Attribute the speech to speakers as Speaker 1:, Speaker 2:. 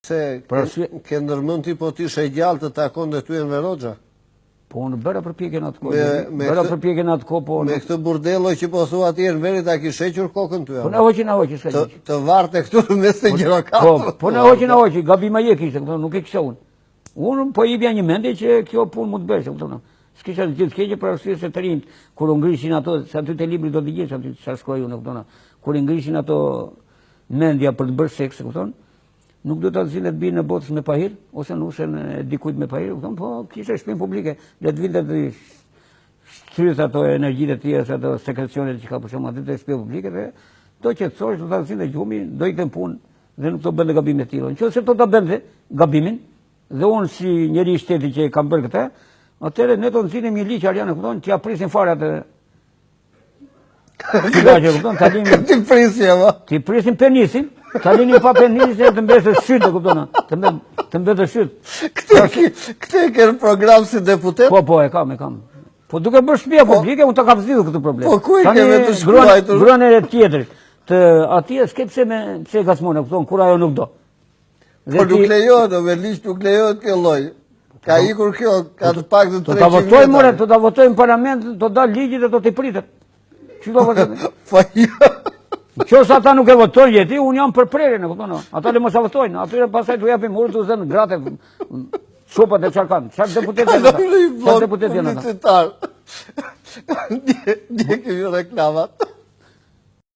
Speaker 1: Se ke ndërmend ti po ti shë gjallë të takon dhe ty e në Verogja?
Speaker 2: Po unë bëra përpjekjen atë kohë. Bëra përpjekjen atë kohë, po.
Speaker 1: Me këtë burdello që po thua atje në Veri ta ki shequr kokën ty.
Speaker 2: Po na hoqi, s'ka gjë.
Speaker 1: Të varte këtu në mes të gjirokatëve.
Speaker 2: Po na hoqi, gabim ai kishte, nuk e kisha unë. Unë po i bja një mendje që kjo punë mund të bësh, kupton. S'kisha gjithë keqe për arsye se të rinjt kur u ngrishin ato, sa ty te libri do të dëgjesh aty çfarë shkruaj unë, kupton. Kur i ngrishin ato mendja për të bërë seks, kupton. Nuk do të zilet binë në botës me pahir, ose në ushën e dikujt me pahir, po kishe shpinë publike, le të vinte të shtrydh ato energjitë e tjera, ato sekrecionet që ka për shumë aty të shpinë publike, dhe do qetësohesh, do të zilet gjumi, do ikën punë, dhe nuk të bënde gabimin e tillë. Nëse do ta bënte gabimin, dhe unë si njeri i shtetit që kam bërë këtë, atëherë ne do të nxjerrim një ligj arian, kupton, t'ia prisin fare atë.
Speaker 1: Ti prisje, ma.
Speaker 2: Ti prisin penisin. Ta lini pa penisë të mbesë shytë, kuptona, të mbesë shytë.
Speaker 1: Këtë e kërë program si deputet?
Speaker 2: Po, e kam. Po duke bërë shtëpia publike, unë të kam zgjidhur këtë problem.
Speaker 1: Po ku i keme të shkruajtur?
Speaker 2: Gruan e tjetrit, të atje s'ke pse gasmone, kupton, kur ajo nuk do.
Speaker 1: Po nuk lejohet, me ligj nuk lejohet kjo lloj. Ka ikur kjo, ka të paktën 300
Speaker 2: veta. Do ta votojmë në parlament, do dal ligji dhe do t'i pritet. Çi do votojmë?
Speaker 1: Po jo.
Speaker 2: Qëse ata nuk e votojnë jeti, unë jam për prerjen, e kupton? Ata le mos e votojnë, atyre pastaj t'u japim urë të zënë gratë, çopat e çfarë kanë. Çfarë deputet janë ata? Çfarë deputet janë ata?
Speaker 1: Ndje kemi reklamat.